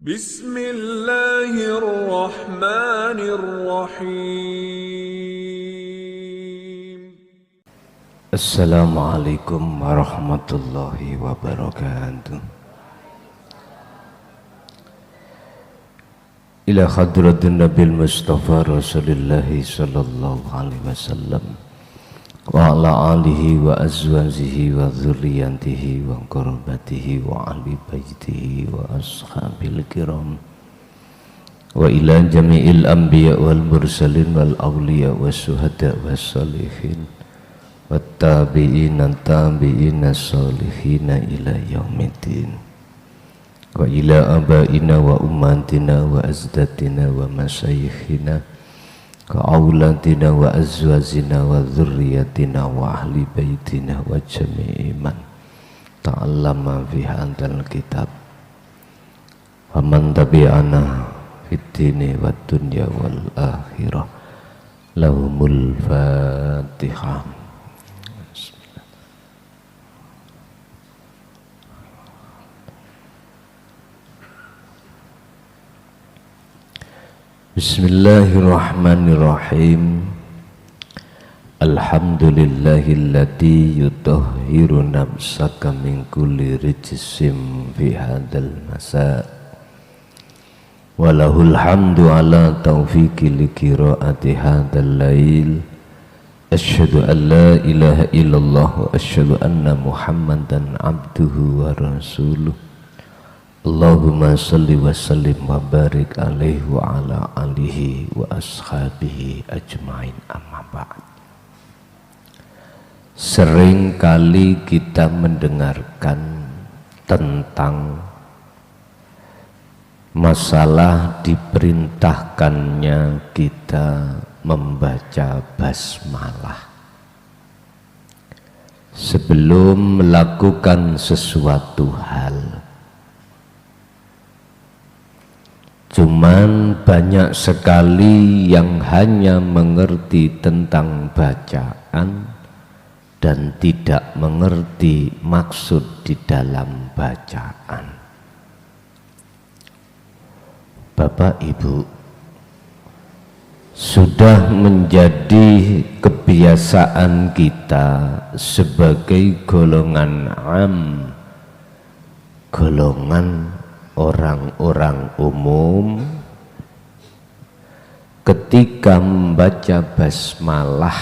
Bismillahirrahmanirrahim. Assalamualaikum warahmatullahi wabarakatuh. Ila hadratin Nabil Mustafa Rasulillahi sallallahu alaihi wasallam wa ala alihi wa azwajihi wa dzurriyyatihi wa qurabatihi wa ahli baitihi wa ashabil kiram wa ila jami'il anbiya wal mursalin wal awliya was syuhada was sholihin wat tabi'ina tabi'ina sholihina ila yaumiddin wa ila abaina wa ummatina wa azdatina wa masyayikhina ka aulatina wa azwajina wa dzurriyyatina wa ahli baitina wa jami'i man ta'allama fi hadzal kitab wa man tabi'ana fid dini wad dunya wal akhirah lahumul fatihah. Bismillahirrahmanirrahim. Alhamdulillahilladzi yutahhiru nafsaka min kulli rijsim fi hadzal masa. Walahul hamdu ala taufiqi li qiraati hadzal lail. Asyhadu an la ilaha illallah wa asyhadu anna Muhammadan abduhu wa rasuluh. Allahumma salli wa sallim wa barik alaihi wa ala alihi wa ashabihi ajmain, amma ba'd. Sering kali kita mendengarkan tentang masalah diperintahkannya kita membaca basmalah sebelum melakukan sesuatu hal. Cuman banyak sekali yang hanya mengerti tentang bacaan dan tidak mengerti maksud di dalam bacaan. Bapak Ibu, sudah menjadi kebiasaan kita sebagai golongan golongan orang-orang umum, ketika membaca basmalah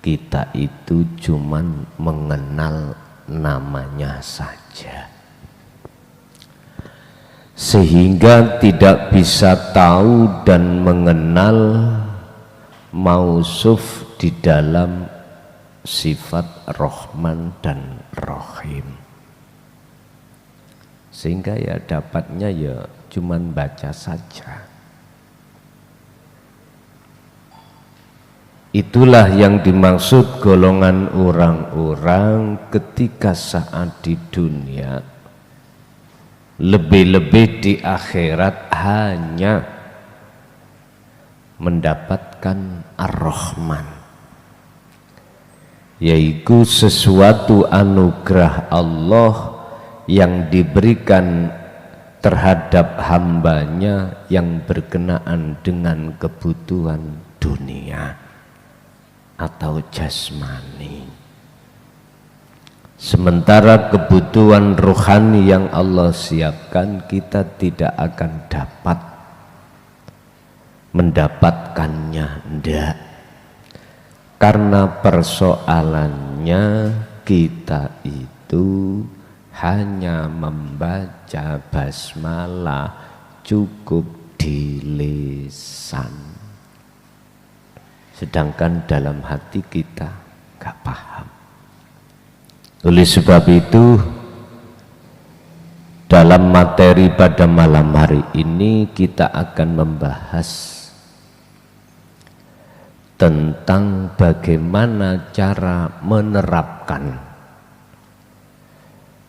kita itu cuman mengenal namanya saja, sehingga tidak bisa tahu dan mengenal mausuf di dalam sifat Rahman dan Rahim. Sehingga ya dapatnya ya cuman baca saja. Itulah yang dimaksud golongan orang-orang ketika saat di dunia, lebih-lebih di akhirat hanya mendapatkan Ar-Rahman, yaitu sesuatu anugerah Allah yang diberikan terhadap hambanya yang berkenaan dengan kebutuhan dunia atau jasmani. Sementara kebutuhan rohani yang Allah siapkan kita tidak akan dapat mendapatkannya, ndak. Karena persoalannya kita itu hanya membaca basmalah cukup di lisan, sedangkan dalam hati kita gak paham. Oleh sebab itu, dalam materi pada malam hari ini kita akan membahas tentang bagaimana cara menerapkan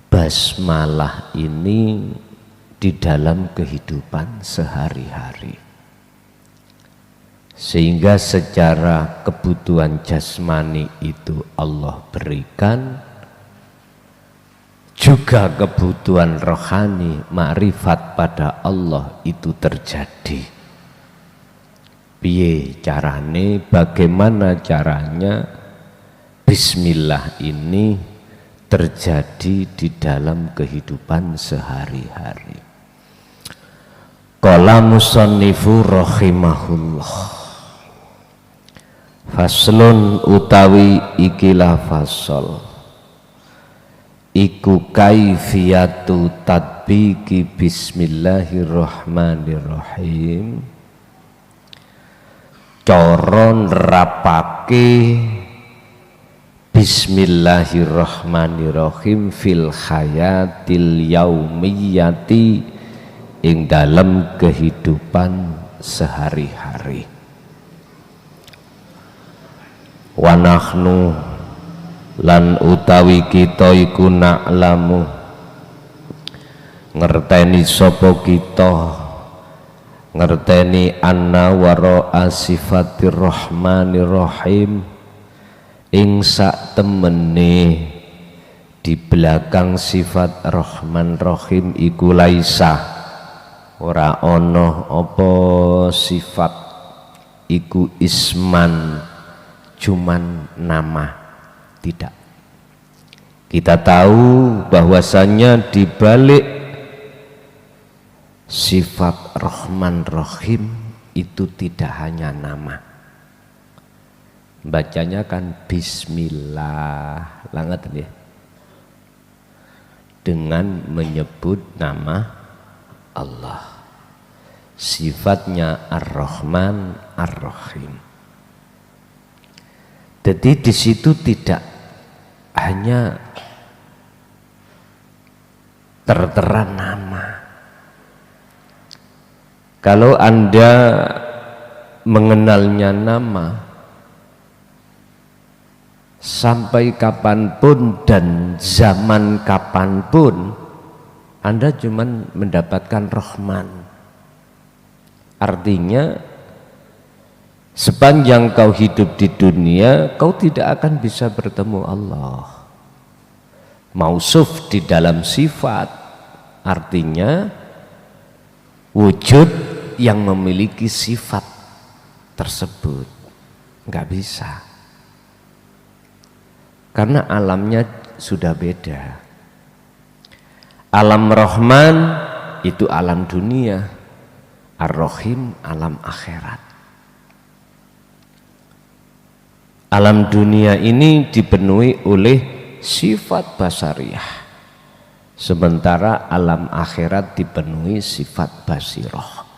basmalah ini di dalam kehidupan sehari-hari, sehingga secara kebutuhan jasmani itu Allah berikan, juga kebutuhan rohani, makrifat pada Allah itu terjadi. Piye carane, bagaimana caranya bismillah ini terjadi di dalam kehidupan sehari-hari. Qala musannifu rahimahullah, faslun utawi ikilah fasol iku kaifiyatu tadbiki bismillahirrahmanirrahim, cara nerapake bismillahirrahmanirrahim fil hayatil yaumiyati ing dalam kehidupan sehari-hari. Wa nahnu lan utawi kita iku na'lamu ngerteni sapa kita, ngerteni anna wara'a sifatir rahmanir rahim, ing sak temene di belakang sifat rahman rahim iku laisa, ora ana apa sifat iku isman cuman nama, tidak. Kita tahu bahwasanya di balik sifat Rahman Rahim itu tidak hanya nama. Bacanya kan Bismillah, langat ya, dengan menyebut nama Allah. Sifatnya Ar-Rahman Ar-Rahim. Jadi di situ tidak hanya tertera nama. Kalau Anda mengenalnya nama, sampai kapanpun dan zaman kapanpun Anda cuma mendapatkan Rahman. Artinya sepanjang kau hidup di dunia, kau tidak akan bisa bertemu Allah. Mausuf di dalam sifat, artinya wujud yang memiliki sifat tersebut. Nggak bisa. Karena alamnya sudah beda. Alam Rahman itu alam dunia, Ar-Rahim alam akhirat. Alam dunia ini dipenuhi oleh sifat basariyah, sementara alam akhirat dipenuhi sifat basirah.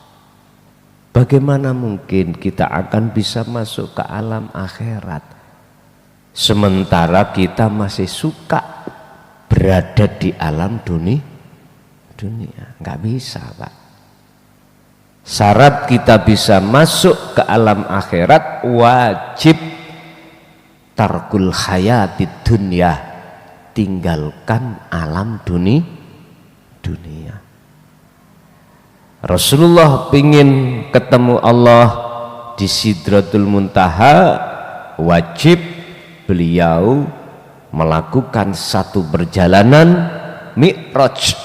Bagaimana mungkin kita akan bisa masuk ke alam akhirat sementara kita masih suka berada di alam dunia? Nggak bisa, Pak. Syarat kita bisa masuk ke alam akhirat wajib tarkul hayatid dunya, tinggalkan alam dunia. Rasulullah ingin ketemu Allah di Sidratul Muntaha, wajib beliau melakukan satu perjalanan mi'raj,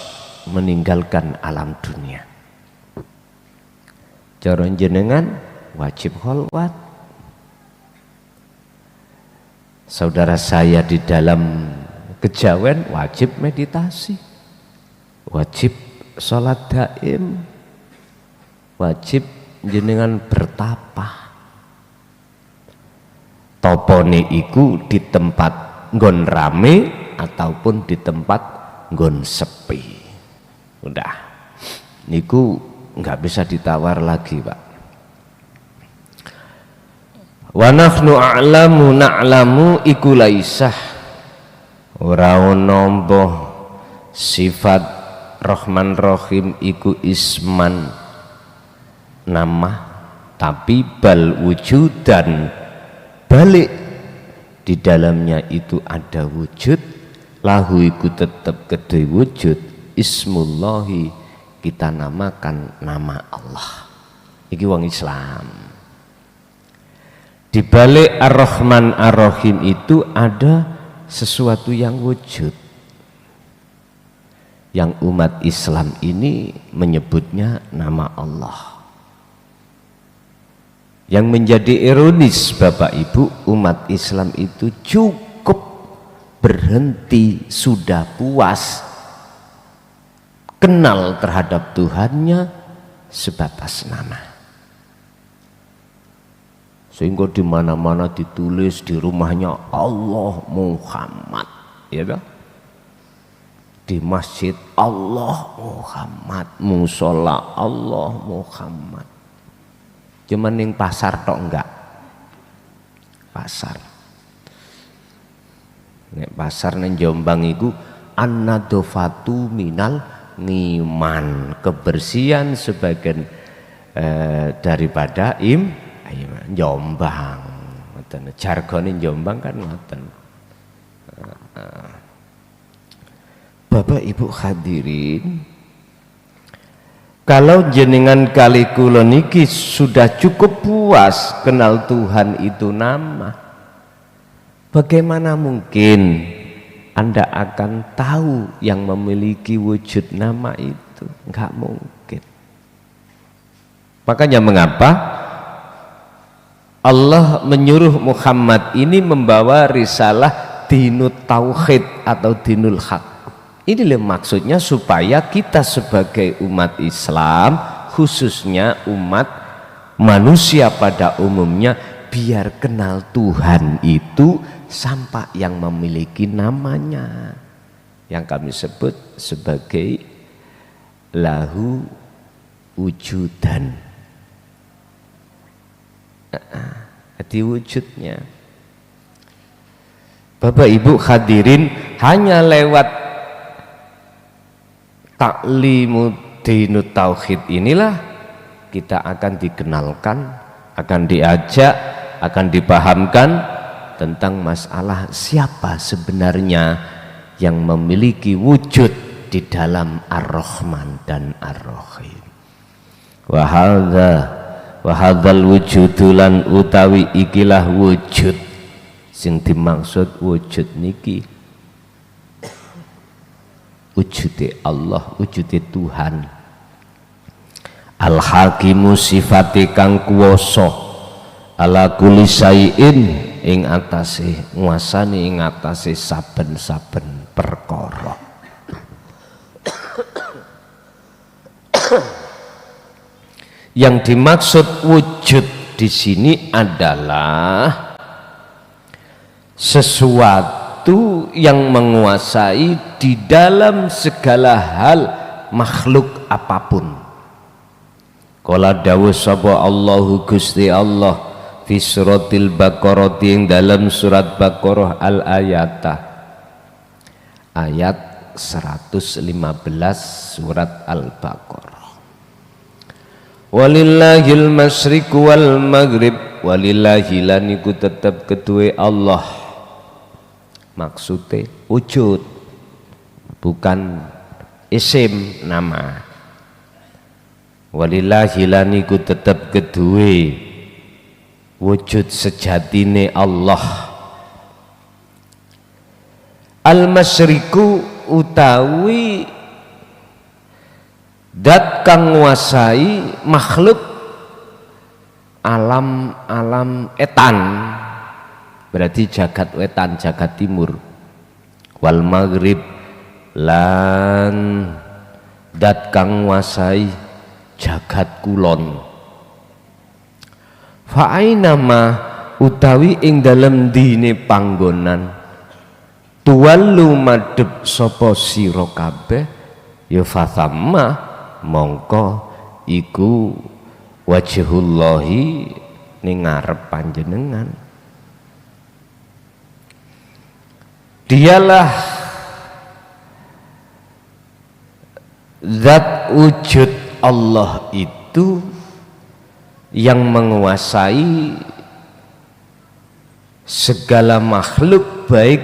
meninggalkan alam dunia. Cara jenengan wajib kholwat. Saudara saya di dalam kejawen wajib meditasi, wajib sholat daim, wajib jenengan bertapa. Topone iku di tempat nggon rame ataupun di tempat nggon sepi. Udah, niku nggak bisa ditawar lagi, Pak. Wa nahnu na'lamu iku laisah, ora ono sifat Rahman Rahim iku isman nama, tapi bal wujudan, balik di dalamnya itu ada wujud, lahu iku tetap gede wujud, ismullahi, kita namakan nama Allah. Iki wong Islam. Di balik Ar-Rahman Ar-Rahim itu ada sesuatu yang wujud. yang umat Islam ini menyebutnya nama Allah. Yang menjadi ironis Bapak Ibu, umat Islam itu cukup berhenti, sudah puas kenal terhadap Tuhannya sebatas nama. Sehingga di mana-mana ditulis di rumahnya Allah Muhammad, ya kan? Di masjid Allah Muhammad, musola Allah Muhammad. Cuman yang pasar tok enggak, pasar. Nek pasar nang Jombang iku an-nadofatu minal ngiman, kebersihan sebagian daripada iman. Jombang, jargon Jombang kan ngoten. Bapak Ibu hadirin, kalau jenengan kali kula niki sudah cukup puas kenal Tuhan itu nama, bagaimana mungkin Anda akan tahu yang memiliki wujud nama itu? Enggak mungkin. Makanya mengapa Allah menyuruh Muhammad ini membawa risalah dinut tauhid atau dinul haq. Inilah maksudnya supaya kita sebagai umat Islam, khususnya umat manusia pada umumnya, biar kenal Tuhan itu sampai yang memiliki namanya, yang kami sebut sebagai lahu wujudan, hati wujudnya. Bapak Ibu hadirin, hanya lewat taklimu dinut tauhid inilah kita akan dikenalkan, akan diajak, akan dipahamkan tentang masalah siapa sebenarnya yang memiliki wujud di dalam Ar-Rahman dan Ar-Rahim. Wa hadzal wujudulan utawi ikilah wujud sing dimaksud wujud niki wujude Allah, wujude Tuhan. Al-Hakimu sifate kang kuwasa ala kulli syai'in ing atase nguasani ing atase saben-saben perkara. Yang dimaksud wujud di sini adalah sesuatu yang menguasai di dalam segala hal makhluk apapun. Qala dawuh sapa Allahu Gusti Allah fi suratil Baqarah, yang dalam surat Baqarah al-ayatah ayat 115 surat Al-Baqarah. Walillahil masyriq wal maghrib, walillahi laniku tetap kedue Allah. Maksudnya wujud, bukan isim nama. Walillahi laniku tetap kedue wujud sejatine Allah. Al-masyriku utawi dat kang nguasai makhluk alam etan, berarti jagat wetan, jagat timur. Wal maghrib lan dat kang nguasai jagat kulon. Fa ainama utawi ing dalem dine panggonan tuwallu madhep sapa sira kabeh ya fathamma mongko iku wajhullahi ning ngarep panjenengan. Dialah zat wujud Allah itu yang menguasai segala makhluk, baik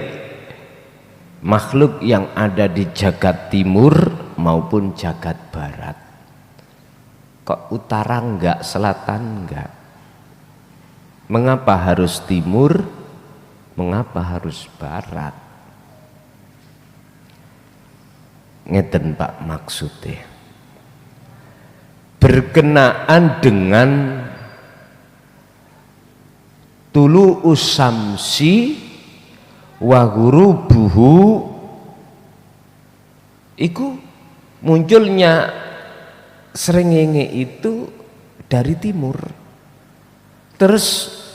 makhluk yang ada di jagat timur maupun jagat barat. Kok utara enggak, selatan enggak? Mengapa harus timur? Mengapa harus barat? ngeten Pak maksudnya. Berkenaan dengan tulu usamsi wa ghurubuhu, iku munculnya srengenge itu dari timur, terus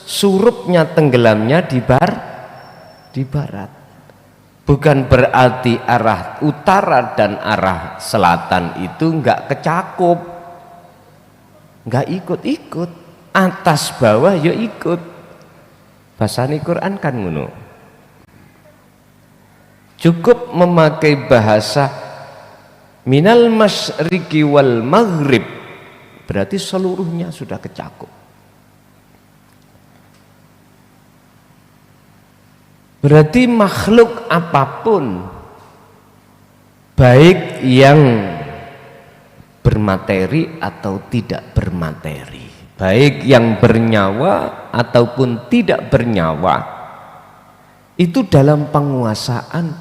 surupnya tenggelamnya di barat. Bukan berarti arah utara dan arah selatan itu enggak kecakup, enggak ikut-ikut, atas bawah ya ikut. Bahasane Quran kan ngono. Cukup memakai bahasa minal masyriqi wal maghrib, berarti seluruhnya sudah kecakup. Berarti makhluk apapun, baik yang bermateri atau tidak bermateri, baik yang bernyawa ataupun tidak bernyawa, itu dalam penguasaan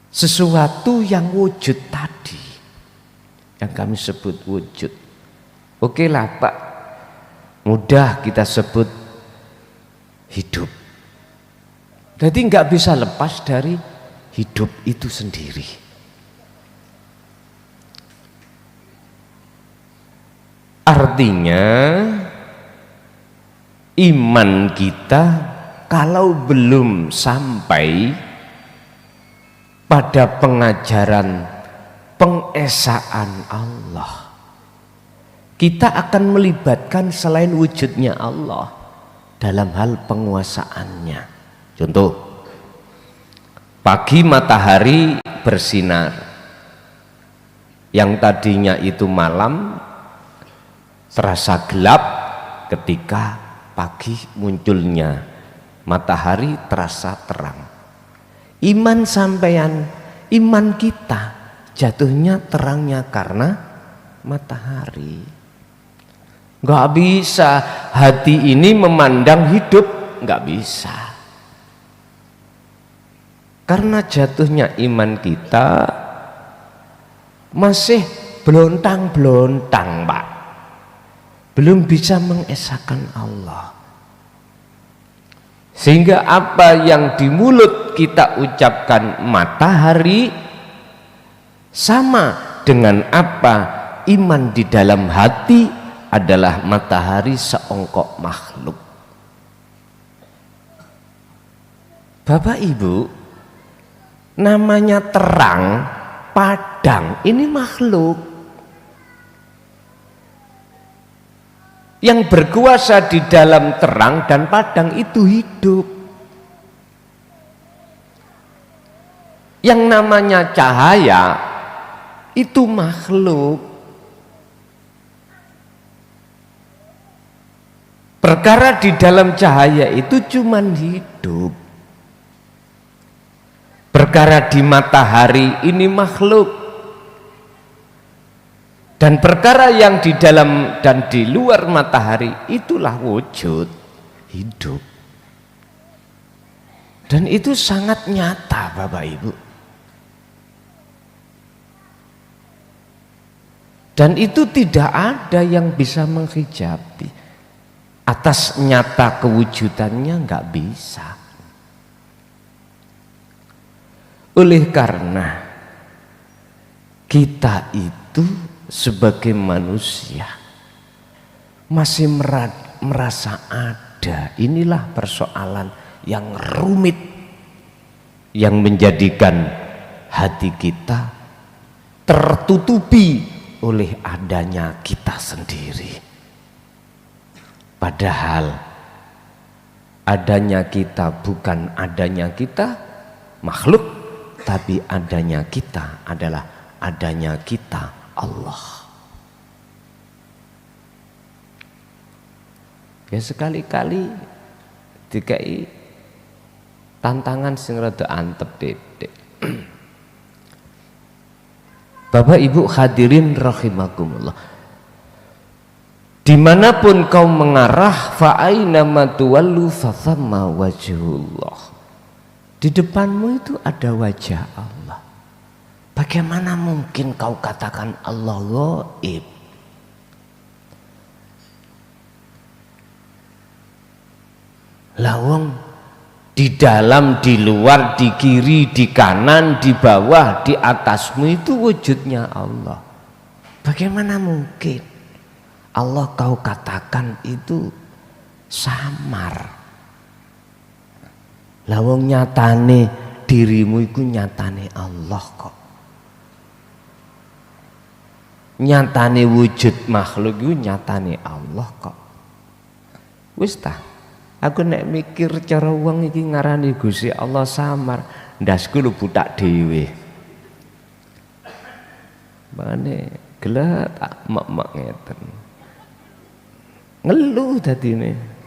sesuatu yang wujud tadi, yang kami sebut wujud. Oke lah Pak, mudah kita sebut hidup. Jadi nggak bisa lepas dari hidup itu sendiri. Artinya iman kita kalau belum sampai pada pengajaran pengesaan Allah, kita akan melibatkan selain wujudnya Allah dalam hal penguasaannya. Contoh, pagi matahari bersinar, yang tadinya itu malam terasa gelap ketika pagi munculnya matahari terasa terang. Iman sampean, iman kita jatuhnya terangnya karena matahari. Nggak bisa hati ini memandang hidup, nggak bisa, karena jatuhnya iman kita masih belontang-belontang Pak, belum bisa mengesahkan Allah. Sehingga apa yang di mulut kita ucapkan matahari sama dengan apa iman di dalam hati adalah matahari seongkok makhluk. Bapak Ibu, namanya terang, padang, ini makhluk yang berkuasa di dalam terang dan padang itu hidup. Yang namanya cahaya itu makhluk. Perkara di dalam cahaya itu cuman hidup. Perkara di matahari ini makhluk. Dan perkara yang di dalam dan di luar matahari itulah wujud hidup. Dan itu sangat nyata Bapak Ibu. Dan itu tidak ada yang bisa menghijabi. Atas nyata kewujudannya nggak bisa. Oleh karena kita itu sebagai manusia masih merasa ada, inilah persoalan yang rumit yang menjadikan hati kita tertutupi oleh adanya kita sendiri. Padahal adanya kita bukan adanya kita makhluk, tapi adanya kita adalah adanya kita Allah. Ya sekali-kali dikai tantangan sing rada antep dedek. Bapak Ibu hadirin rahimakumullah, dimanapun kau mengarah, fa'ainama tuwallu fathamma wajhullah. Di depanmu itu ada wajah Allah. Bagaimana mungkin kau katakan Allah gaib? Lawang di dalam, di luar, di kiri, di kanan, di bawah, di atasmu itu wujudnya Allah. Bagaimana mungkin Allah kau katakan itu samar? Lawang nyatane dirimu itu nyatane Allah kok. Nyatane wujud makhluk itu nyatane Allah kok. Wis ta, aku nek mikir cara wong iki ngarani Gusti Allah samar, ndasku lu butak dhewe. Mane gelek tak mak-mak ngeten. Ngeluh dadine.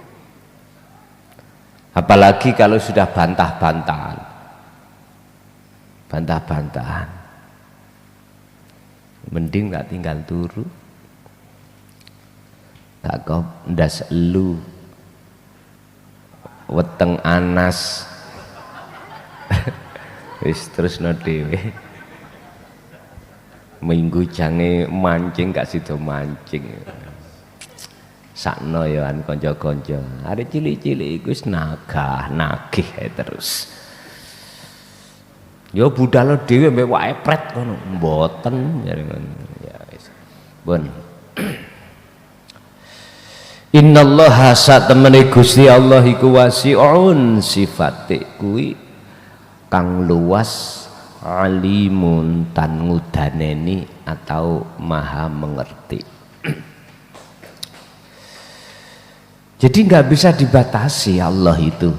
Apalagi kalau sudah bantah-bantahan. Bantah-bantahan. Mending gak tinggal turu. Tak kau ndas elu. Weteng anas. Wis terusno dhewe. Minggu jange mancing gak sida mancing. Sakno ya an kanca-kanca. Arek cilik-cilik iku wis nagih terus. Ya budal dhewe mbek wae pret ngono. Mboten jare ngono. Ya wis. Pun. Innallaha satemene Gusti Allah iku wasi'un, sifate kuwi kang luas, alimun tan ngudaneni atau maha mengerti. Jadi nggak bisa dibatasi Allah itu.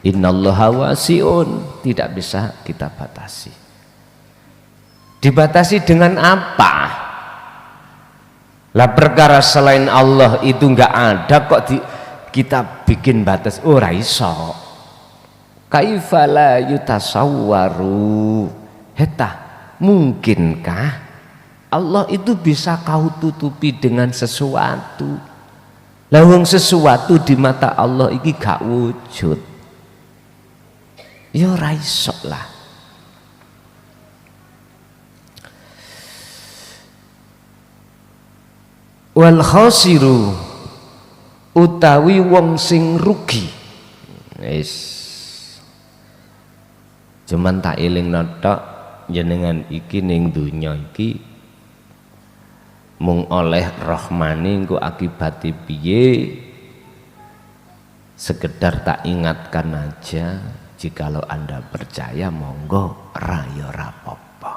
Innallaha wasi'un, tidak bisa kita batasi. Dibatasi dengan apa? Lah perkara selain Allah itu nggak ada kok kita bikin batas. Oh ra iso. Kaifa la yutasawwaru. Heta, mungkinkah Allah itu bisa kau tutupi dengan sesuatu? Lawang sesuatu di mata Allah iki gak wujud. Ya ora iso lah. Wal khasiru utawi wong sing rugi. Wis. Cuman tak elingno tok jenengan iki ning donya iki mung oleh rahmani engko akibate piye, sekedar tak ingatkan aja. Jikalau Anda percaya monggo, raya rapopo.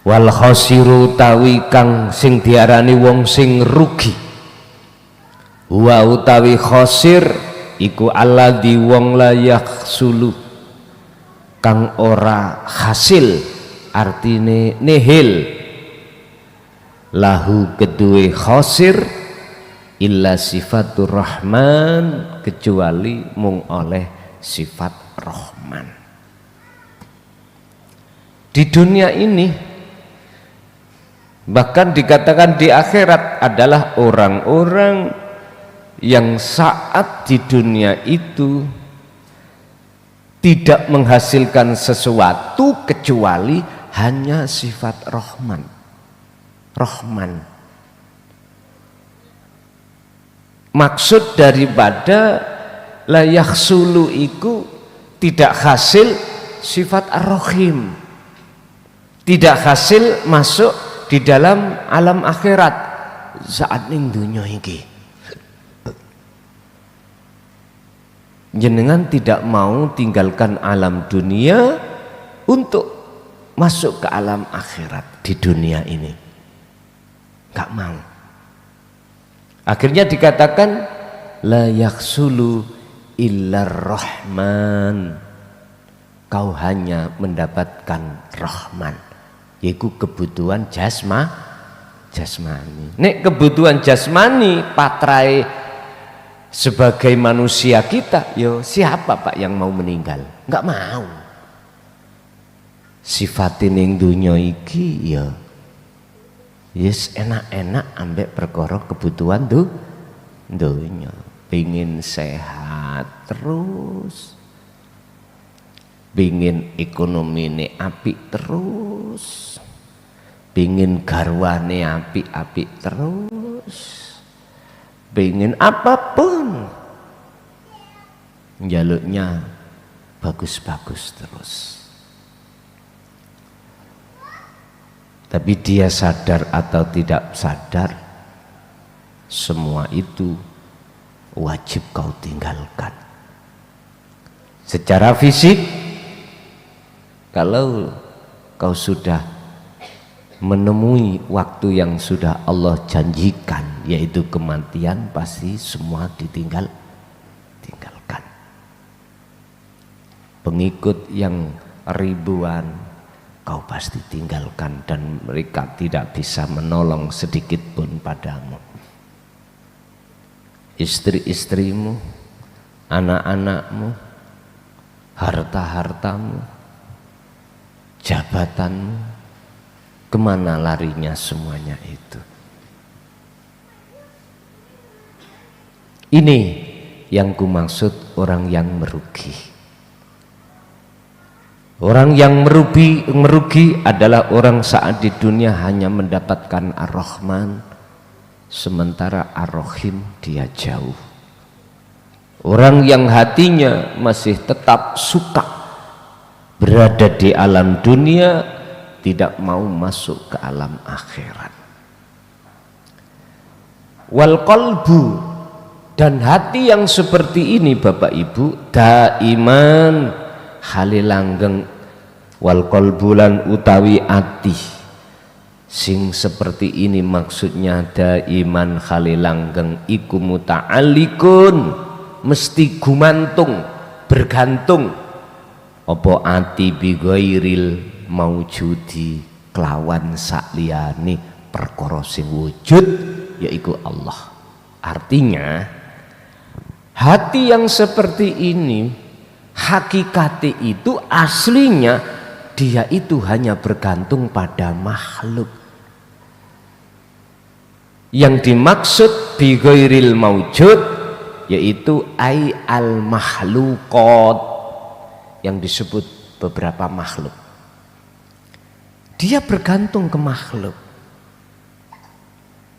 Wal khasiru tawi kang sing diarani wong sing rugi, wa utawi khasir iku alladzi wong la yakhsulu kang ora hasil, artine nihil, lahu kedue khasir illa sifatur rahman, kecuali mung oleh sifat rahman. Di dunia ini bahkan dikatakan di akhirat adalah orang-orang yang saat di dunia itu tidak menghasilkan sesuatu kecuali hanya sifat Rahman. Rahman. Maksud daripada la yakhsulu iku tidak hasil sifat Ar-Rahim. Tidak hasil masuk di dalam alam akhirat saat ning dunya iki. Jenengan tidak mau tinggalkan alam dunia untuk masuk ke alam akhirat di dunia ini, nggak mau. Akhirnya dikatakan la yakhsulu illar rahman, kau hanya mendapatkan rahman, yaitu kebutuhan jasmani. Nek kebutuhan jasmani patrai sebagai manusia kita, yo siapa Pak yang mau meninggal? Nggak mau. Sifatin ning dunya iki ya yes enak-enak ambek perkara kebutuhan tuh dunya. pingin sehat terus, pingin ekonomi ini apik terus, pingin garwane apik-apik terus, pingin apapun jaluknya bagus-bagus terus. Tapi dia sadar atau tidak sadar, semua itu wajib kau tinggalkan. Secara fisik, kalau kau sudah menemui waktu yang sudah Allah janjikan, yaitu kematian, pasti semua tinggalkan. Pengikut yang ribuan kau pasti tinggalkan, dan mereka tidak bisa menolong sedikit pun padamu. Istri-istrimu, anak-anakmu, harta-hartamu, jabatanmu, kemana larinya semuanya itu? Ini yang kumaksud orang yang merugi. Orang yang merugi adalah orang saat di dunia hanya mendapatkan Ar-Rahman, sementara Ar-Rahim dia jauh. Orang yang hatinya masih tetap suka berada di alam dunia, tidak mau masuk ke alam akhirat. Wal qalbu, dan hati yang seperti ini Bapak Ibu daiman halilanggeng. Wal qalbulan utawi ati sing seperti ini maksudnya daiman halilanggeng iku muta'alliqun, mesti gumantung, bergantung apa ati bi ghairil maujudi, kelawan sakliyane perkara sing wujud yaiku Allah. Artinya hati yang seperti ini hakikate itu aslinya dia itu hanya bergantung pada makhluk. Yang dimaksud bi ghairil maujud yaitu ai al makhluqat, yang disebut beberapa makhluk. Dia bergantung ke makhluk.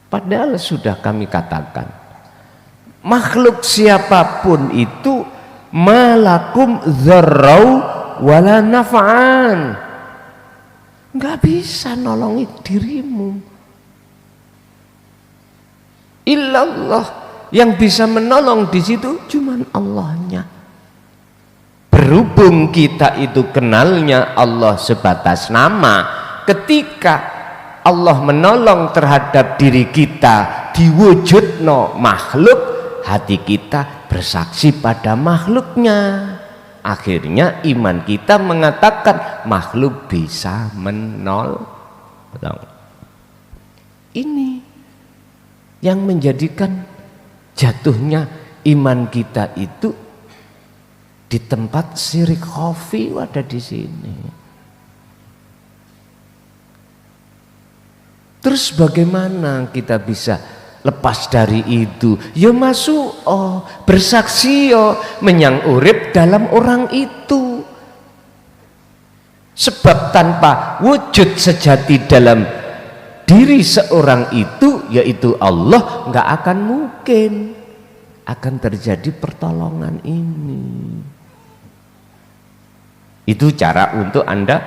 Padahal sudah kami katakan, makhluk siapapun itu malakum dzarrau wala naf'an, nggak bisa nolongi dirimu. Illallah, yang bisa menolong di situ cuman Allahnya. Berhubung kita itu kenalnya Allah sebatas nama, ketika Allah menolong terhadap diri kita diwujudno makhluk, hati kita bersaksi pada makhluknya. Akhirnya iman kita mengatakan makhluk bisa menolong. Ini yang menjadikan jatuhnya iman kita itu di tempat syirik khafi ada di sini. Terus bagaimana kita bisa lepas dari itu? Ya masuk bersaksi menyang urip dalam orang itu. Sebab tanpa wujud sejati dalam diri seorang itu, yaitu Allah, nggak akan mungkin akan terjadi pertolongan ini. Itu cara untuk Anda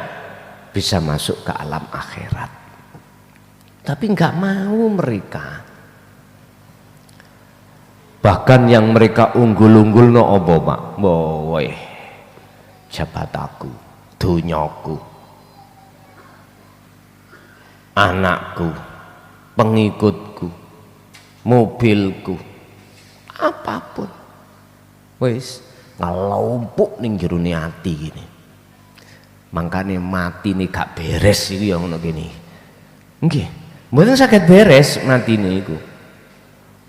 bisa masuk ke alam akhirat. Tapi nggak mau mereka. Bahkan yang mereka unggul-unggul no opo Pak, boy, jabataku, dunyaku, anakku, pengikutku, mobilku, apapun, wis ngelompok ning jerone ati gini. Makanya mati nih gak beres iki yang ngono gini. Nggih, mboten saged beres mati niku.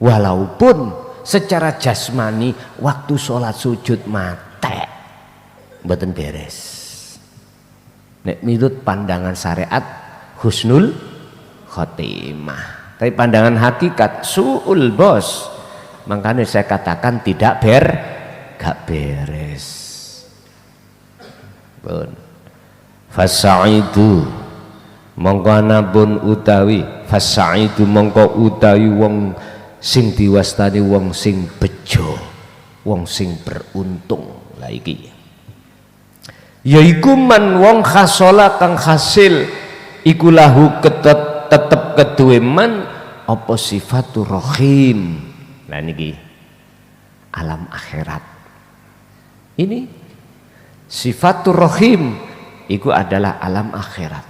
Walaupun secara jasmani waktu sholat sujud mate mboten beres. Nek menurut pandangan syariat husnul khotimah, tapi pandangan hakikat suul bos, Makanya saya katakan gak beres. Pun fasaidu mongko anapun utawi fasaidu mongko utawi wong sing diwastani wong sing bejo, wong sing beruntung. Lah iki yaiku man wong khasola kang hasil iku lahu tetep keduwe man apa sifatur rahim. Lah niki alam akhirat. Ini sifatur rahim itu adalah alam akhirat.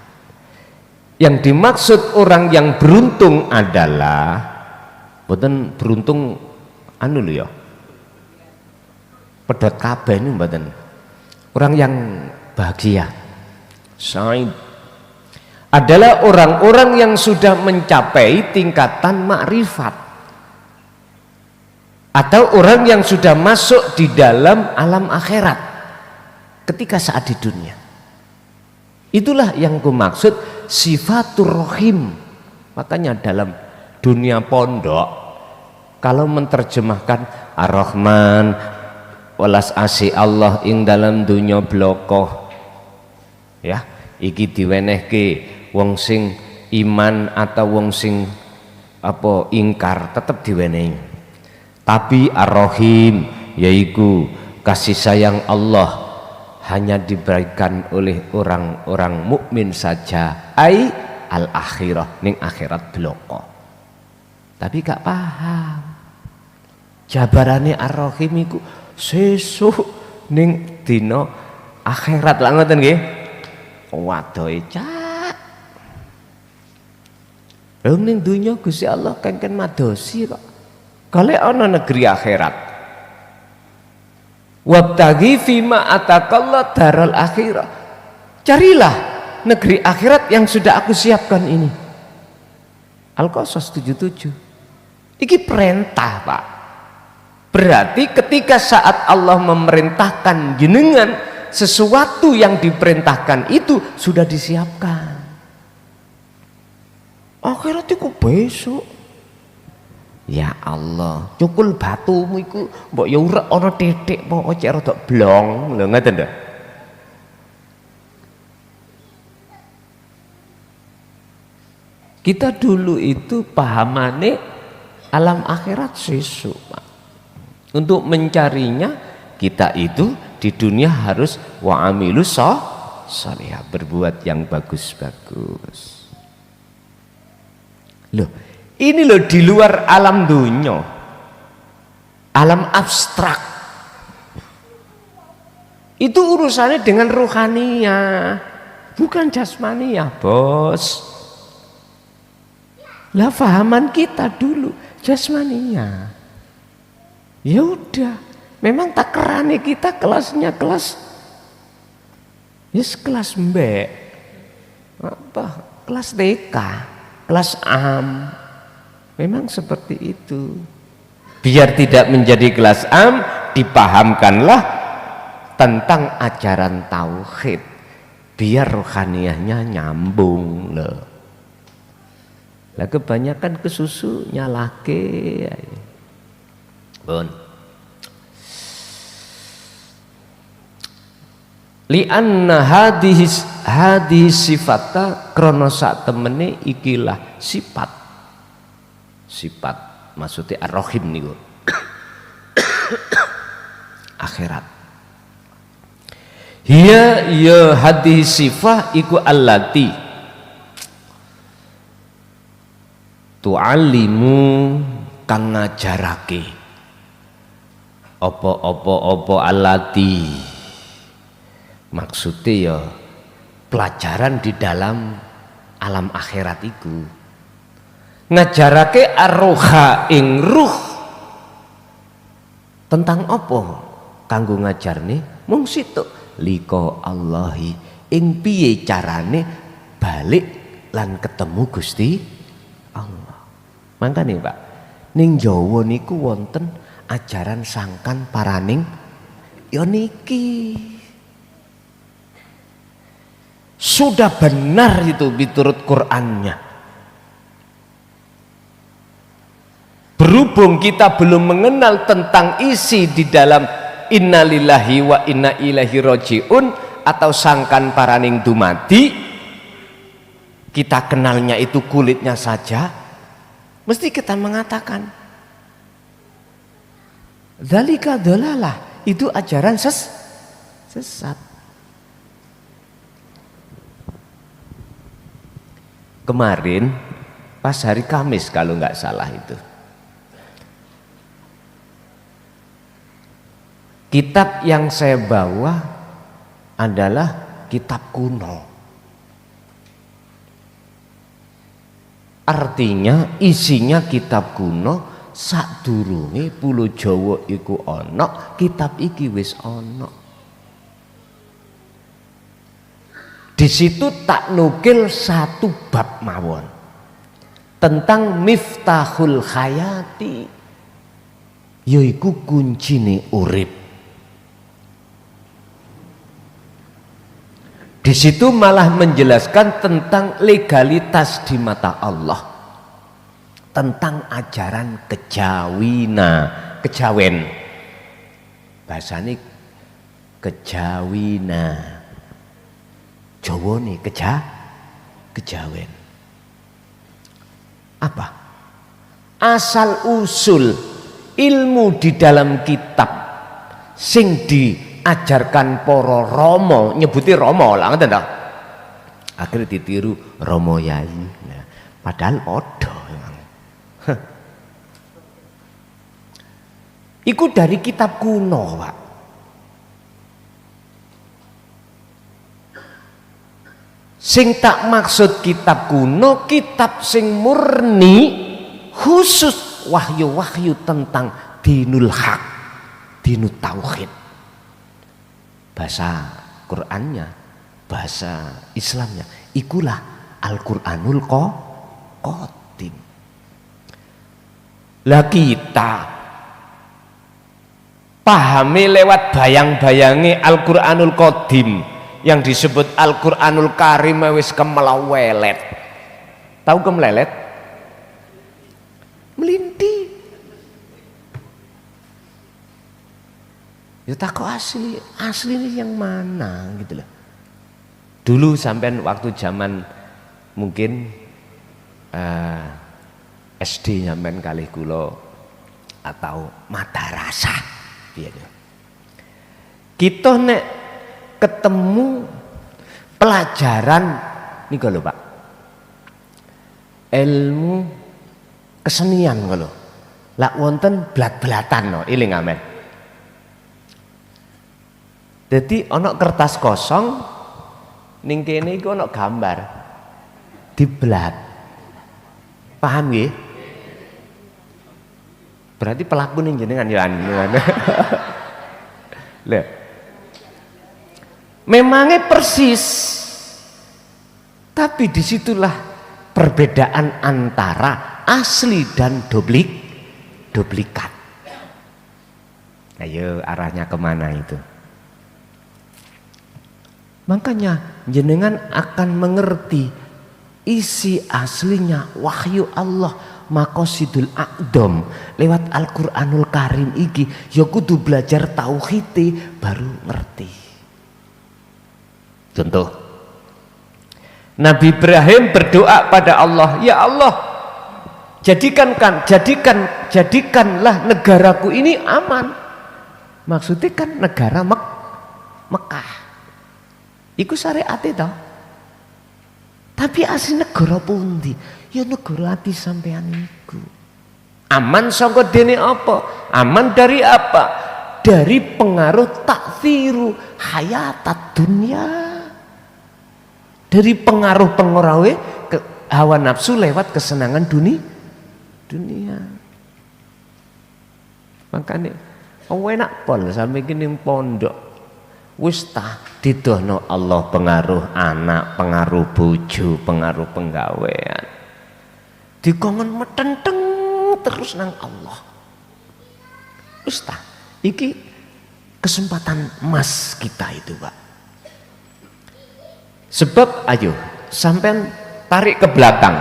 Yang dimaksud orang yang beruntung adalah mboten beruntung anu lho ya. Pedot kabeh niku mboten. Orang yang bahagia. Sa'id adalah orang-orang yang sudah mencapai tingkatan makrifat. Atau orang yang sudah masuk di dalam alam akhirat ketika saat di dunia. Itulah yang kumaksud sifatur rahim. Makanya dalam dunia pondok kalau menerjemahkan Ar-Rahman walas asi Allah ing dalam dunia bloko ya iki diwenehke wong sing iman atau wong sing apa ingkar tetap diwenehi. Tapi Ar-Rahim yaitu kasih sayang Allah hanya diberikan oleh orang-orang mukmin saja, ai al-akhirah ning akhirat bloko. Tapi gak paham jabarane Ar-Rahim iku sesuk ning dina akhirat lah ngoten nggih. Wadohe cak. Lha ning dunya Gusti Allah kengken madosi kok. Kale ana negeri akhirat. Wabtaghi fima atakallah daral akhirah. Carilah negeri akhirat yang sudah aku siapkan ini. Al-Qasas 77. Iki perintah, Pak. Berarti ketika saat Allah memerintahkan jenengan sesuatu yang diperintahkan itu sudah disiapkan. Akhirat itu besok. Ya Allah, cukul batumu iku mbok ya urek ana titik apa cek rada blong lho ngoten lho. Kita dulu itu pahamane alam akhirat sesuk, Pak. Untuk mencarinya kita itu di dunia harus wa amilus sholihah, berbuat yang bagus-bagus. Loh, ini loh di luar alam dunia, alam abstrak. Itu urusannya dengan ruhaniyah, bukan jasmaniyah, bos. Lah fahaman kita dulu jasmaniyah. Ya udah, memang takerane kita kelasnya kelas, yes kelas mbek, apa kelas TK, kelas am. Memang seperti itu. Biar tidak menjadi kelas am, dipahamkanlah tentang ajaran tauhid. Biar rohaniyahnya nyambung loh. Lah kebanyakan kesusu nyalake. Bun. Li'anna hadis sifata krono sak temene ikilah sifat maksudnya ar-rahim niku akhirat. Hiya ya hadis sifah iku allati tu'allimu kang ngajarake apa allati maksudnya ya pelajaran di dalam alam akhirat iku ngajarake ar-ruha ing ruh tentang apa kanggo ngajarne mung situk liko Allahi ing piye carane balik lan ketemu Gusti Allah. Mangkane Pak ning Jawa niku wonten ajaran sangkan paraning ya niki sudah benar itu miturut Qur'annya. berhubung kita belum mengenal tentang isi di dalam innalillahi wa inna ilaihi rajiun atau sangkan paraning dumadi, kita kenalnya itu kulitnya saja, mesti kita mengatakan dzalika dhalalah, itu ajaran sesat. Kemarin pas hari Kamis kalau nggak salah itu, kitab yang saya bawa adalah kitab kuno. Artinya isinya kitab kuno, sadurunge Pulo Jawa iku ana, kitab iki wis ana. Di situ tak nukil satu bab mawon tentang miftahul hayati, yaiku kuncine urip. Di situ malah menjelaskan tentang legalitas di mata Allah, tentang ajaran kejawen, bahasane kejawina, Jawa nih kejawen. Apa? Asal usul ilmu di dalam kitab sing diajarkan para rama, nyebuti rama lah ngoten ta. Akhirnya ditiru Romo Yai. Nah, padahal padha memang. Iku dari kitab kuno, Pak. Sing tak maksud kitab kuno, kitab sing murni khusus wahyu-wahyu tentang dinul haq, dinul tauhid. Bahasa Qur'annya, bahasa Islamnya, ikulah Al-Qur'anul Qadim. Lah kita pahami lewat bayang-bayangi Al-Qur'anul Qadim yang disebut Al-Qur'anul Karim wis kemelawelet. Tahu kemelelet? Melinti. Ya tak kok asli ini yang mana gitu loh. Dulu sampean waktu zaman mungkin SD sampean kalih kula atau madrasah gitu. Kita nek ketemu pelajaran nih kalau Pak, ilmu kesenian kalau lak wonten blat-blatan no, iling amen. Jadi ono kertas kosong ning kene iku ono gambar diblat, paham nggih? Berarti pelaku ning jenengan ya lho. Memangnya persis, tapi disitulah perbedaan antara asli dan duplikat. Ayo arahnya kemana itu? Makanya jenengan akan mengerti isi aslinya wahyu Allah maqasidul a'dham lewat Al-Qur'anul Karim iki, ya kudu belajar tauhid baru ngerti. Contoh, Nabi Ibrahim berdoa pada Allah, ya Allah, jadikanlah negaraku ini aman. Maksudnya kan negara Mekah. Iku syariat itu. Tapi asli negara pundi? Ya negara ati sampean iku. Aman sangka dene apa? Aman dari apa? Dari pengaruh takfiru hayatat dunia. Dari pengaruh-pengaruh hawa nafsu lewat kesenangan dunia. Makanya enak pol sampai kini pondok wis tah didono Allah pengaruh anak, pengaruh bojo, pengaruh penggawean. Dikongkon metenteng terus nang Allah. Wis tah iki kesempatan emas kita itu, Pak. Sebab ayo sampean tarik ke belakang.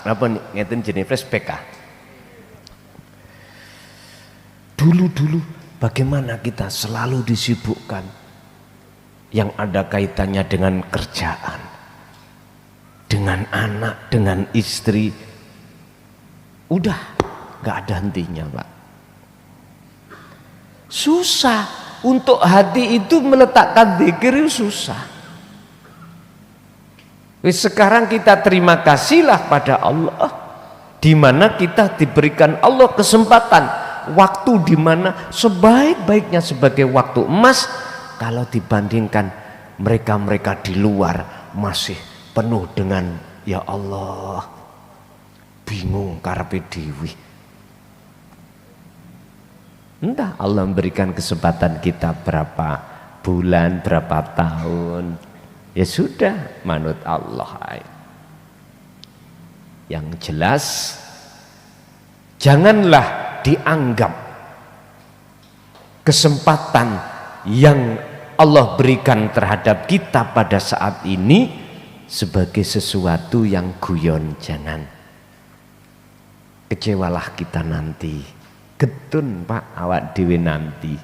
Apa nih ngeten jenenge flashback ah. dulu bagaimana kita selalu disibukkan yang ada kaitannya dengan kerjaan, dengan anak, dengan istri. Udah gak ada hentinya, Pak. Susah untuk hati itu meletakkan zikir, susah. Sekarang kita terima kasihlah pada Allah, di mana kita diberikan Allah kesempatan waktu di mana sebaik-baiknya sebagai waktu emas kalau dibandingkan mereka-mereka di luar masih penuh dengan ya Allah bingung karepe dhewe. Entah Allah memberikan kesempatan kita berapa bulan, berapa tahun, ya sudah manut Allah. Yang jelas janganlah dianggap kesempatan yang Allah berikan terhadap kita pada saat ini sebagai sesuatu yang guyon. Jangan. Kecewalah kita nanti, getun Pak awak dewe nanti.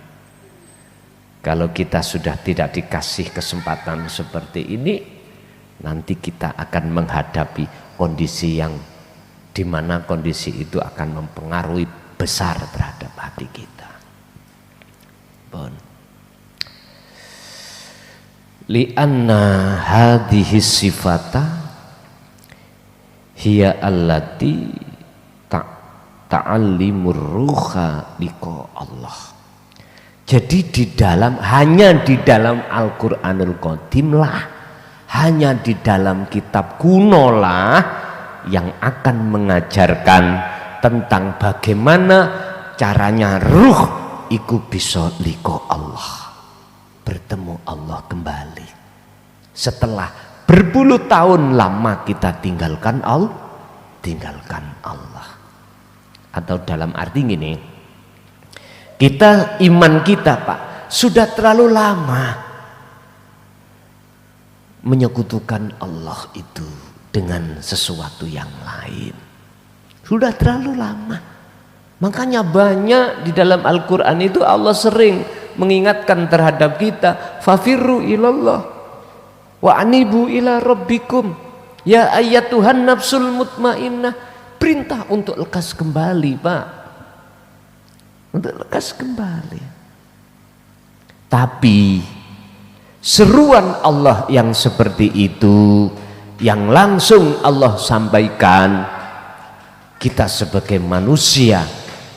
Kalau kita sudah tidak dikasih kesempatan seperti ini, nanti kita akan menghadapi kondisi yang dimana kondisi itu akan mempengaruhi besar terhadap hati kita. Bon. Li'anna hadhihi sifata hiya allati ta'allimur ruha liqa Allah. Jadi hanya di dalam Al-Qur'anul Qadim lah, hanya di dalam kitab kuno lah yang akan mengajarkan tentang bagaimana caranya ruh iku bisa liqa Allah, bertemu Allah kembali setelah berpuluh tahun lama kita tinggalkan Allah. Atau dalam arti gini, iman kita Pak sudah terlalu lama menyekutukan Allah itu dengan sesuatu yang lain. Sudah terlalu lama. Makanya banyak di dalam Al-Quran itu Allah sering mengingatkan terhadap kita, fafirru ilallah wa anibu ila rabbikum ya ayyatuhan nafsul mutmainnah. Perintah untuk lekas kembali Pak, untuk lekas kembali. Tapi seruan Allah yang seperti itu yang langsung Allah sampaikan, kita sebagai manusia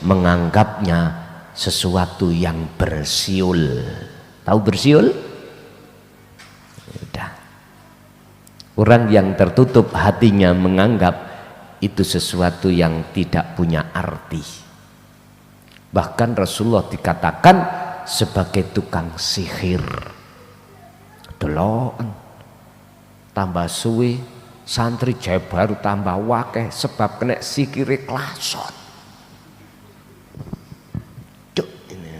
menganggapnya sesuatu yang bersiul. Tahu bersiul? Udah. Orang yang tertutup hatinya menganggap itu sesuatu yang tidak punya arti. Bahkan Rasulullah dikatakan sebagai tukang sihir. Deloken tambah suwe santri jaya baru tambah wakeh sebab kena sikire klasot. Cuk ini.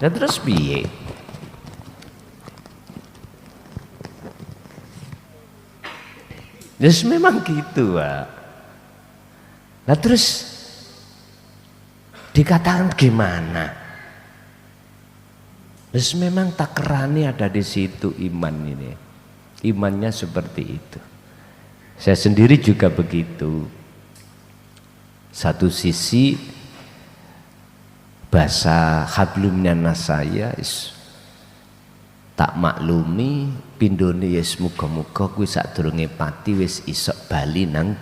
Dan terus piye? Terus memang gitu Pak. Nah terus dikatakan gimana? Terus memang takrani ada di situ iman ini. Imannya seperti itu. Saya sendiri juga begitu. Satu sisi bahasa hablum minas saya tak maklumi pindone yes muga-muga kuwi sadurunge pati wis isok bali nang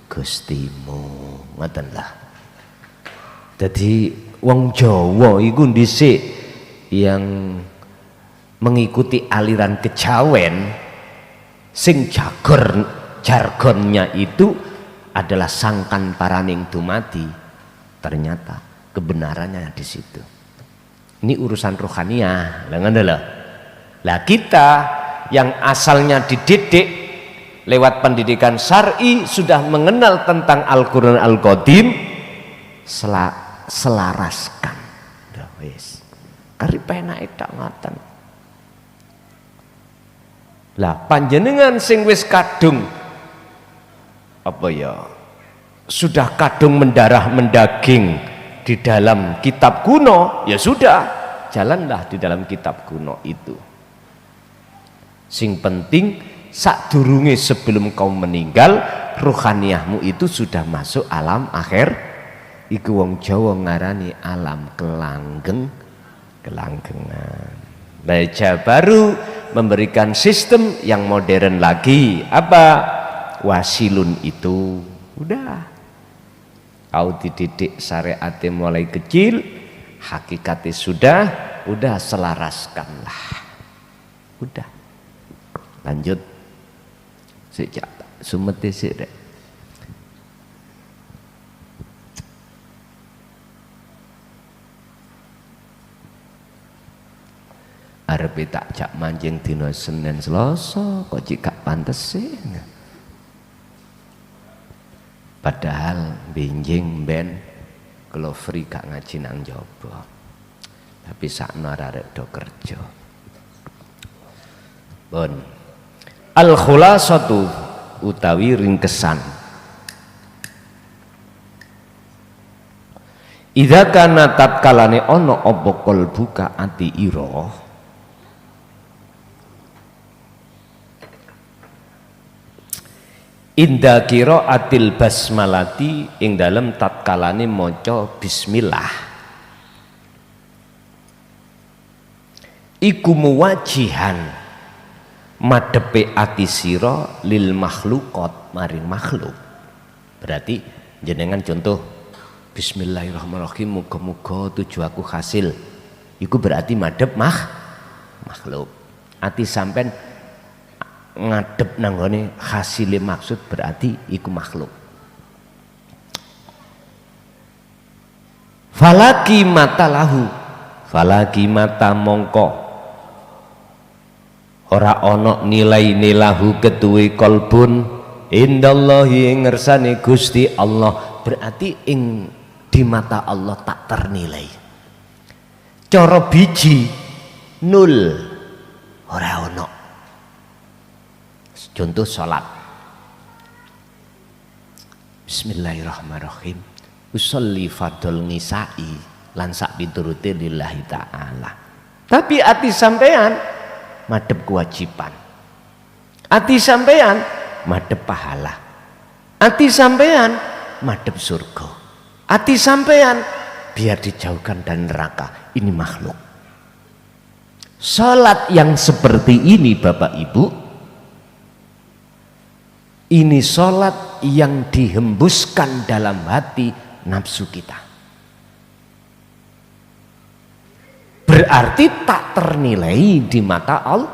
Gustimu. Ngoten lah. Dadi wong Jawa iku dhisik yang mengikuti aliran kejawen sing jargonnya itu adalah sangkan paraning dumadi. Ternyata kebenarannya di situ. Ini urusan rohaniah, lah ngono lho. Lah kita yang asalnya dididik lewat pendidikan syar'i sudah mengenal tentang Al-Qur'an Al-Qadim, selaraskan. Dah wis. Kari penake tok ngoten. Lah panjenengan sing wis kadung apa ya sudah kadung mendarah mendaging di dalam kitab kuno, ya sudah, jalanlah di dalam kitab kuno itu. Sing penting sadurunge sebelum kau meninggal, ruhaniyahmu itu sudah masuk alam akhir. Iku wong Jawa ngarani alam kelanggengan. Baca baru memberikan sistem yang modern lagi. Apa? Wasilun itu udah kau dididik syariatnya mulai kecil, hakikatnya udah selaraskanlah. Udah. Lanjut. Sejak sumete sik rek. Arep tak jak manjing dina Senin Selasa kok gak pantes sih. Padahal benjing ben kalau free gak ngaji nang jaba. Tapi sakno arek do kerja. Bon. Al khulasatu utawi ringkesan. Idza kana tatkalane ana apa kalbuka ati ira. Inda qiraatil basmalati ing dalem tatkalane maca bismillah iku muwajihan madhepe ati sira lil makhluqat maring makhluk. Berarti jenengan contoh bismillahirrahmanirrahim, muga-muga tujuh aku hasil, iku berarti madhep makhluk. Ati sampean ngadep nanggone hasilnya maksud berarti iku makhluk. Falaki mata lahu, falaki mata mongko ora ono nilai nilahu ketuwe kolbun indallahi ing ngersane Gusti Allah, berarti ing di mata Allah tak ternilai. Cara biji nul ora ono. Contoh sholat, bismillahirrahmanirrahim, usolli fardhol nisa'i lan sak piturute lillahi ta'ala. Tapi ati sampean madhep kewajiban, ati sampean madhep pahala, ati sampean madhep surga, ati sampean biar dijauhkan dari neraka. Ini makhluk. Sholat yang seperti ini Bapak Ibu, ini sholat yang dihembuskan dalam hati nafsu kita. Berarti tak ternilai di mata Allah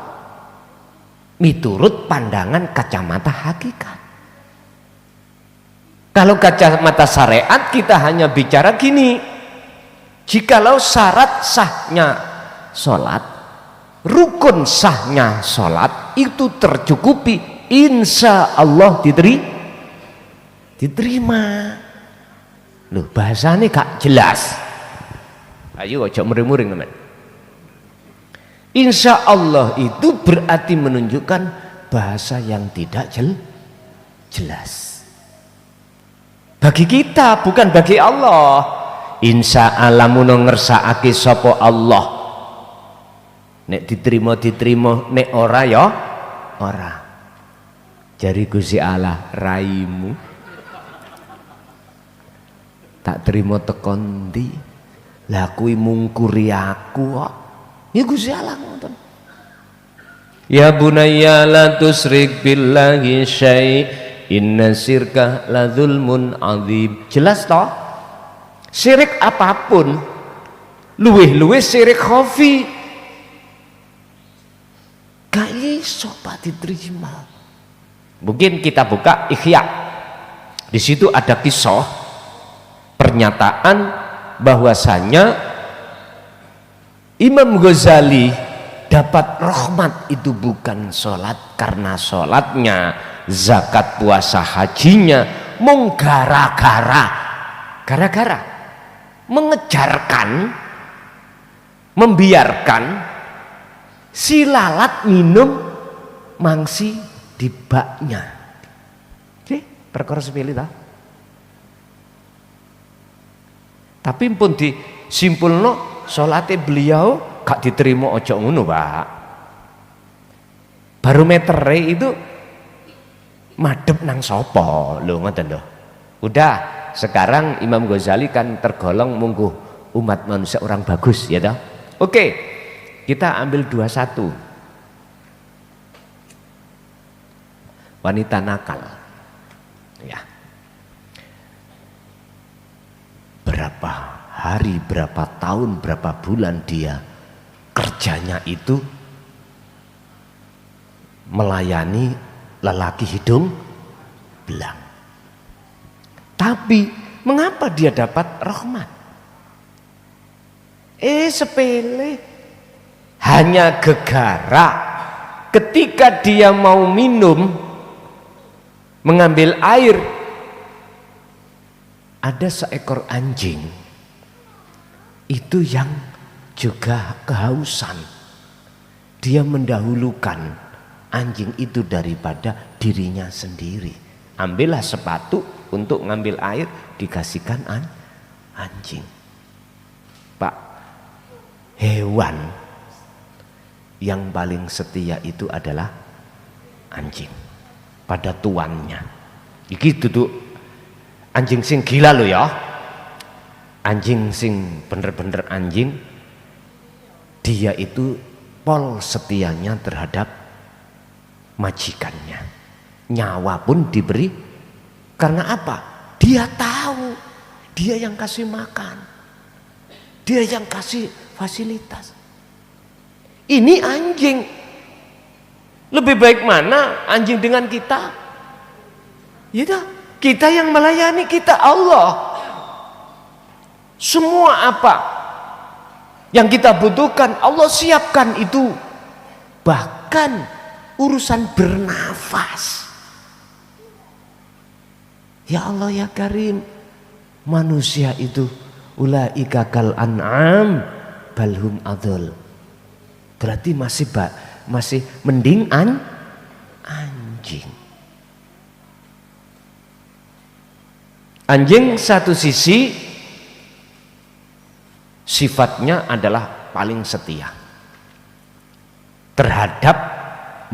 miturut pandangan kacamata hakikat. Kalau kacamata syariat kita hanya bicara gini, jikalau syarat sahnya sholat, rukun sahnya sholat itu tercukupi, insya Allah diterima. Loh, bahasanya gak jelas. Ayo ojo muring-muring teman. Insya Allah itu berarti menunjukkan bahasa yang tidak jelas. Bagi kita, bukan bagi Allah. Insya Allah muno ngersakake sapa Allah. Nek diterima, nek ora ya ora. Jari Gusti Allah, raimu tak terima tekon ndi, lah kuwi mungkuri aku kok. Ya Gusti Allah ngoten. Ya bunayya la tusyrik billahi syai' inna syirka la dzulmun adzim. Jelas toh? Syirik apapun, luwih-luwih syirik khafi gak iso pak diterima. Mungkin kita buka Ihya, di situ ada kisah pernyataan bahwasanya Imam Ghazali dapat rahmat itu bukan sholat karena sholatnya, zakat, puasa, hajinya mung gara-gara mengejarkan, membiarkan si lalat minum mangsi di baknya. Oke, perkara sepele ta? Tapi pun disimpulno salate beliau gak diterima ojo ngono, Pak. Barometere itu madhep nang sapa lho, ngoten lho. Udah, sekarang Imam Ghazali kan tergolong mungguh umat manusia orang bagus, ya toh. Oke, kita ambil 21. Wanita nakal. Ya. Berapa hari, berapa tahun, berapa bulan dia kerjanya itu melayani lelaki hidung belang. Tapi mengapa dia dapat rahmat? Sepele. Hanya gegara ketika dia mau minum, mengambil air, ada seekor anjing itu yang juga kehausan. Dia mendahulukan anjing itu daripada dirinya sendiri. Ambillah sepatu untuk ngambil air, dikasihkan anjing. Pak, hewan yang paling setia itu adalah anjing pada tuannya. Iki duduk anjing sing gila lo ya. Anjing sing bener-bener anjing, dia itu pol setianya terhadap majikannya. Nyawa pun diberi. Karena apa? Dia tahu, dia yang kasih makan, dia yang kasih fasilitas. Ini anjing. Lebih baik mana anjing dengan kita? Ya, kita yang melayani, kita Allah. Semua apa yang kita butuhkan Allah siapkan itu. Bahkan urusan bernafas. Ya Allah ya Karim, manusia itu ulaika kal an'am balhum adol. Berarti masih mending anjing. Anjing satu sisi sifatnya adalah paling setia terhadap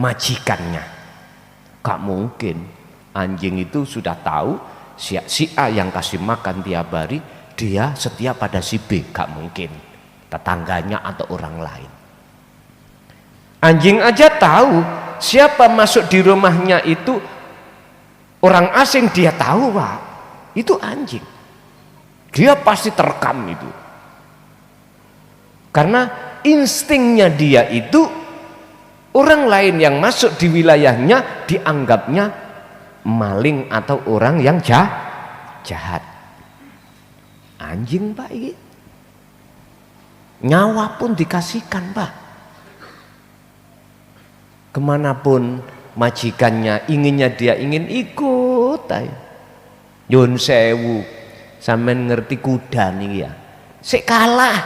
majikannya. Gak mungkin anjing itu sudah tahu si A yang kasih makan tiap hari, dia setia pada si B. Gak mungkin, tetangganya atau orang lain. Anjing aja tahu siapa masuk di rumahnya itu orang asing, dia tahu, Pak. Itu anjing. Dia pasti terekam itu. Karena instingnya dia itu orang lain yang masuk di wilayahnya dianggapnya maling atau orang yang jahat. Anjing, Pak, ini nyawa pun dikasihkan, Pak. Kemanapun majikannya inginnya dia ingin ikut. Nyun sewu, sampean ngerti kuda nih ya. Sik kalah.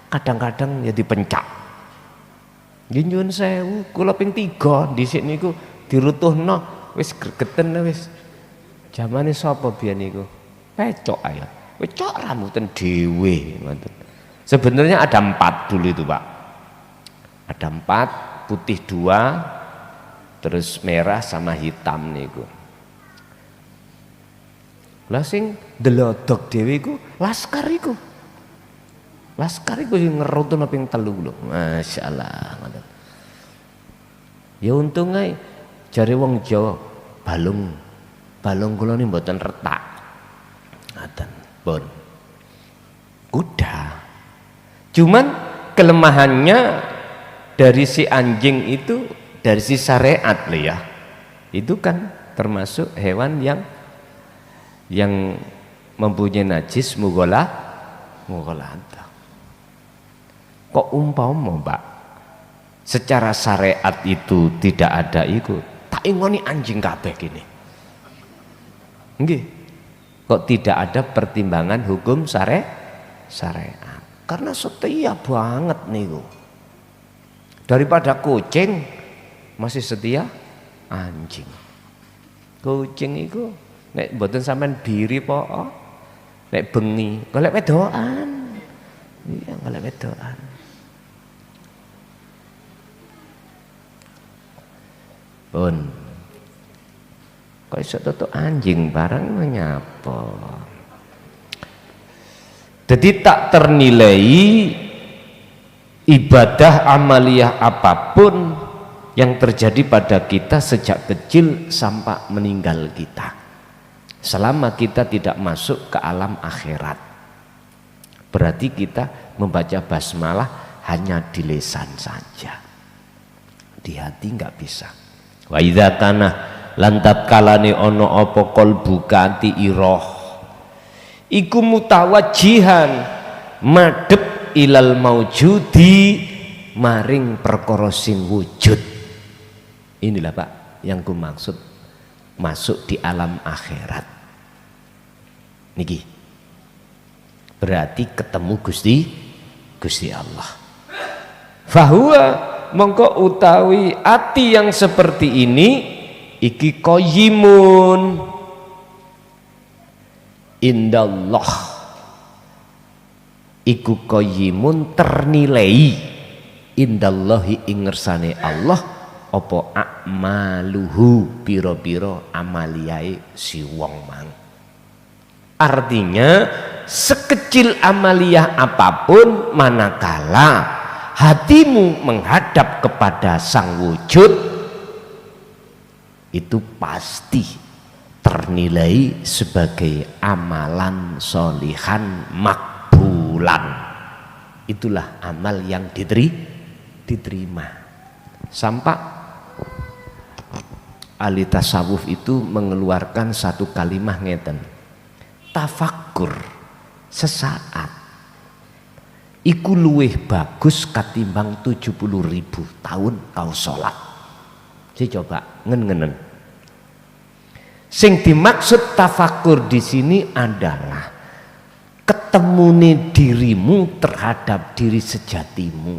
Kadang-kadang ya dipencak. Nyun sewu, kula ping 3 dhisik niku dirutuhno wis gregeten wis. Jamane sapa biyen niku? Pecok ayo. Pecok rambutan dhewe ngoten. Sebenarnya ada 4 dulu itu, Pak. Ada 4, putih 2, terus merah sama hitam niku. Lah sing delodok dhewe iku laskar iku. Laskar iku sing ngerutun ping 3 lho. Masyaallah ngoten. Ya untung ae jare wong Jawa balung kula ni mboten retak. Ngoten, pun. Kuda. Cuman kelemahannya dari si anjing itu, dari si syariat loh ya. Itu kan termasuk hewan yang mempunyai najis mughaladzah. Kok umpama, Pak, secara syariat itu tidak ada itu, tak ingoni anjing kabeh gini. Nggih. Kok tidak ada pertimbangan hukum syariat? Karena setia banget niku. Daripada kucing masih setia anjing. Kucing itu nek mboten sampean biri po, lek bengi golek wedokan. Iya, golek wedokan. Pun kok iso tutuk anjing barang nyapa. Jadi tak ternilai ibadah amaliyah apapun yang terjadi pada kita sejak kecil sampai meninggal kita, selama kita tidak masuk ke alam akhirat. Berarti kita membaca basmalah hanya di lisan saja, di hati nggak bisa. Wa idza kana lantat kalane ono apa qalbu kanti iroh iku mutawajjihan madhep ilal maujudi maring perkara sing wujud. Inilah Pak yang ku maksud masuk di alam akhirat niki, berarti ketemu Gusti Allah. Fahuwa mongko utawi ati yang seperti ini iki qayyimun indallah, iku qayyimun ternilai indallahi ing ngersane Allah apa a'maluhu piro-piro amaliyai si wong mang. Artinya sekecil amaliyah apapun manakala hatimu menghadap kepada sang wujud itu pasti ternilai sebagai amalan solihan makbulan. Itulah amal yang diterima. Sampai ahli tasawuf itu mengeluarkan satu kalimat ngeten, tafakkur sesaat iku luwih bagus katimbang 70.000 tahun kau sholat. Saya coba ngenen. Sing dimaksud tafakur di sini adalah ketemune dirimu terhadap diri sejatimu.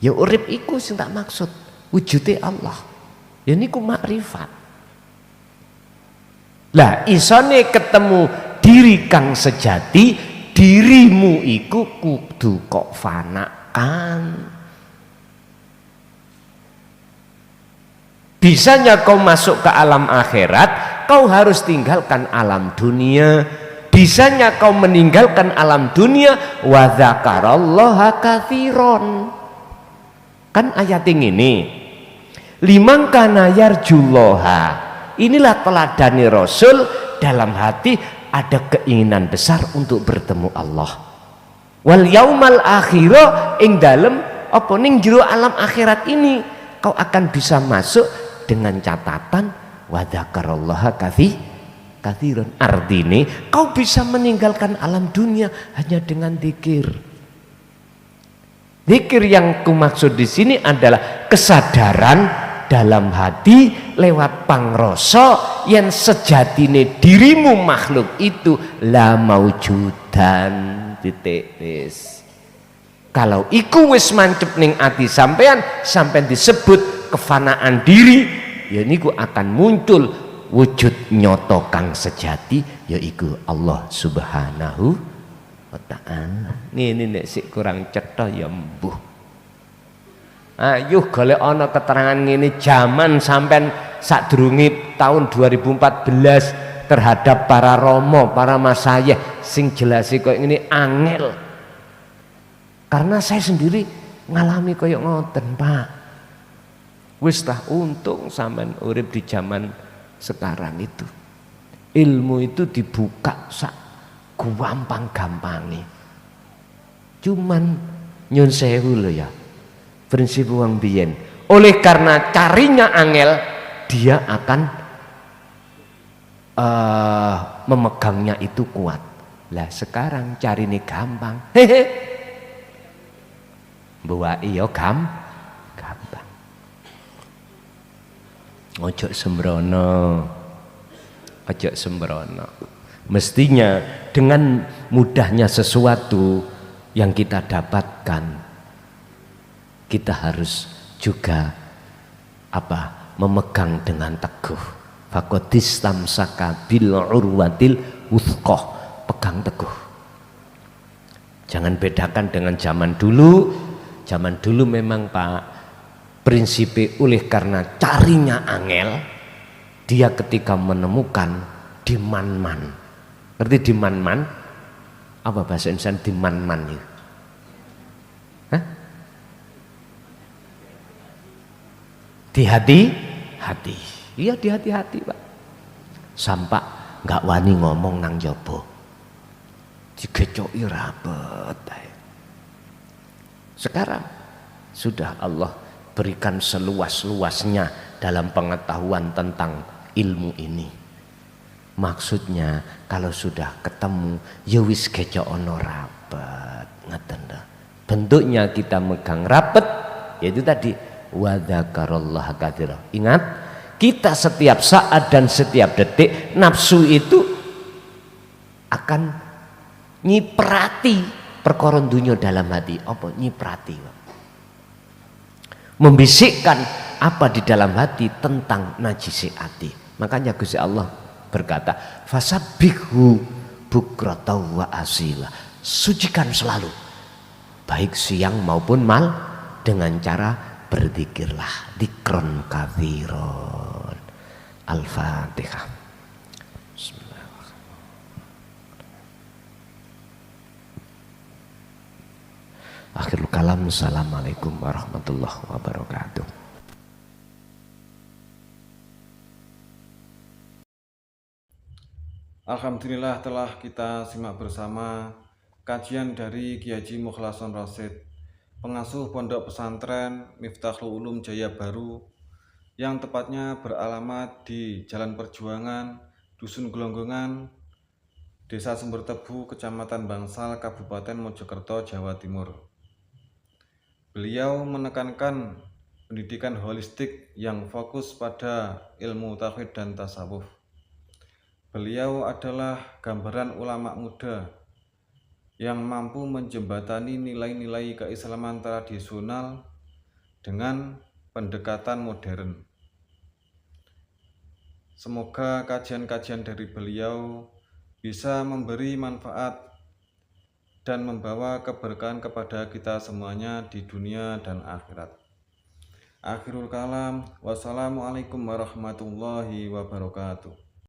Ya urip iku sing tak maksud wujude Allah. Ya niku makrifat. Lah isone ketemu diri kang sejati, dirimu iku kudu kok fanakan. Bisanya kau masuk ke alam akhirat, kau harus tinggalkan alam dunia. Bisanya kau meninggalkan alam dunia, wa dzakarallaha katsiron. Kan ayat ini, liman kana yarjullaha. Inilah teladani Rasul, dalam hati ada keinginan besar untuk bertemu Allah. Wal yaumal akhirah ing dalem apa ning jero alam akhirat ini kau akan bisa masuk dengan catatan wa dzakarallaha katsiran. Artinya kau bisa meninggalkan alam dunia hanya dengan zikir. Zikir yang kumaksud di sini adalah kesadaran dalam hati lewat pangrasa yang sejatine dirimu makhluk itu la maujudan titik wis. Kalau iku wis mancep ning ati sampean disebut kefanaan diri, ya niku akan muncul wujud nyoto kang sejati, yaiku Allah Subhanahu wa ta'ala. Ini nek sik kurang cetha ya mbuh. Ayo golek ana keterangan ngene jaman sampean sadurunge tahun 2014 terhadap para romo, para masayih sing jelase koyo ngene angel. Karena saya sendiri ngalami koyo ngoten, Pak. Wis tah untung sampean urip di zaman sekarang itu. Ilmu itu dibuka sak gampang-gampange. Cuman nyun sewu lho ya. Prinsip wong biyen. Oleh karena carinya angel, dia akan memegangnya itu kuat. Lah sekarang carine gampang. Hehe. Mbok iya gampang. Ojo sembrono. Mestinya dengan mudahnya sesuatu yang kita dapatkan, kita harus juga memegang dengan teguh. Faqadistamsaka bil urwatil wuthqah. pegang teguh. Jangan bedakan dengan zaman dulu. Zaman dulu memang Pak, prinsipnya oleh karena carinya angel, dia ketika menemukan diman-man. Ngerti diman-man? Apa bahasa Indonesia diman-man itu? Hah? Di hati. Iya di hati-hati Pak. Sampai nggak wani ngomong nang jopo. Digecoki rapet. Sekarang sudah Allah berikan seluas-luasnya dalam pengetahuan tentang ilmu ini. Maksudnya kalau sudah ketemu ya wis gecok ono rapet, ngeten dah. Bentuknya kita megang rapet, yaitu tadi wa dzakarallaha katsira. Ingat, kita setiap saat dan setiap detik nafsu itu akan nyiprati perkara dunya dalam hati. Apa nyiprati? Membisikkan apa di dalam hati tentang najisi hati. Makanya Gusti Allah berkata, fasabbihu bukratan wa asila. Sucikan selalu, baik siang maupun mal, dengan cara berzikirlah, dzikron katsiron. Al-Fatihah. Akhirul kalam. Assalamualaikum warahmatullahi wabarakatuh. Alhamdulillah telah kita simak bersama kajian dari Kiai Haji Mukhlason Rasyid, pengasuh Pondok Pesantren Miftahul Ulum Jaya Baru, yang tepatnya beralamat di Jalan Perjuangan, Dusun Gelonggongan, Desa Sumbertebu, Kecamatan Bangsal, Kabupaten Mojokerto, Jawa Timur. Beliau menekankan pendidikan holistik yang fokus pada ilmu tauhid dan tasawuf. Beliau adalah gambaran ulama muda yang mampu menjembatani nilai-nilai keislaman tradisional dengan pendekatan modern. Semoga kajian-kajian dari beliau bisa memberi manfaat dan membawa keberkahan kepada kita semuanya di dunia dan akhirat. Akhirul kalam, wassalamualaikum warahmatullahi wabarakatuh.